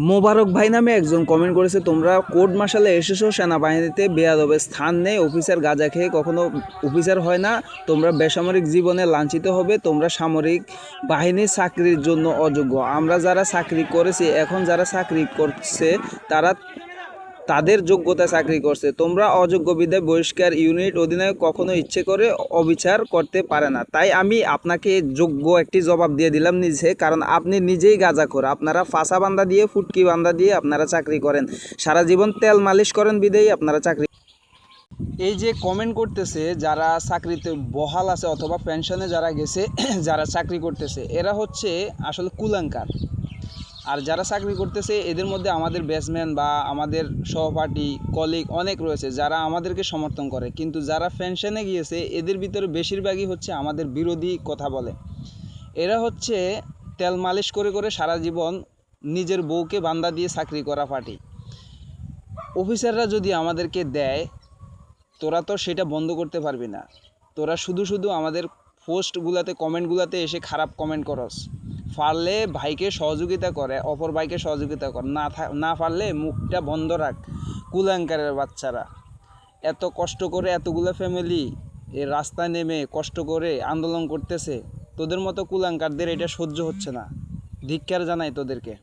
মোবারক ভাই নামে একজন কমেন্ট করেছে, তোমরা কোর্ট মার্শালে এসেছো, সেনাবাহিনীতে বেয়াদবের স্থান নেই, অফিসার গাঁজা খেয়ে কখনো অফিসার হয় না, তোমরা বেসামরিক জীবনে লাঞ্ছিত হবে, তোমরা সামরিক বাহিনীর চাকরির জন্য অযোগ্য। আমরা যারা চাকরি করেছি, এখন যারা চাকরি করছে তারা তাদের যোগ্যতা চাকরি করছে, তোমরা অযোগ্য বিধায় বহিষ্কার। ইউনিট অধিনায়ক কখনো ইচ্ছে করে অবিচার করতে পারে না। তাই আমি আপনাকে যোগ্য একটি জবাব দিয়ে দিলাম নিজে, কারণ আপনি নিজেই গাঁজাখোর। আপনারা ফাঁসা বান্দা দিয়ে, ফুটকি বান্দা দিয়ে আপনারা চাকরি করেন, সারা জীবন তেল মালিশ করেন বিধেই আপনারা চাকরি। এই যে কমেন্ট করতেছে যারা চাকরিতে বহাল আছে অথবা পেনশনে যারা গেছে যারা চাকরি করতেছে, এরা হচ্ছে আসলে কুলাঙ্কার। আর যারা চাকরি করতেছে এদের মধ্যে আমাদের ব্যাটসম্যান বা আমাদের সহপাঠী কলিগ অনেক রয়েছে যারা আমাদেরকে সমর্থন করে, কিন্তু যারা পেনশনে গিয়েছে এদের ভিতরে বেশিরভাগই হচ্ছে আমাদের বিরোধী কথা বলে। এরা হচ্ছে তেল মালিশ করে করে সারা জীবন নিজের বউকে বান্দা দিয়ে চাকরি করা পার্টি। অফিসাররা যদি আমাদেরকে দেয়, তোরা তো সেটা বন্ধ করতে পারবি না। তোরা শুধু শুধু আমাদের পোস্টগুলোতে কমেন্টগুলোতে এসে খারাপ কমেন্ট করস। পারলে ভাইকে সহযোগিতা করে, অপর ভাইকে সহযোগিতা কর, না পারলে মুখটা বন্ধ রাখ। কুলাঙ্কারের বাচ্চারা এত কষ্ট করে এতগুলো ফ্যামিলি এই রাস্তায় নেমে কষ্ট করে আন্দোলন করতেছে, তোদের মতো কুলাঙ্কারদের এটা সহ্য হচ্ছে না। ধিক্কার জানাই তোদেরকে।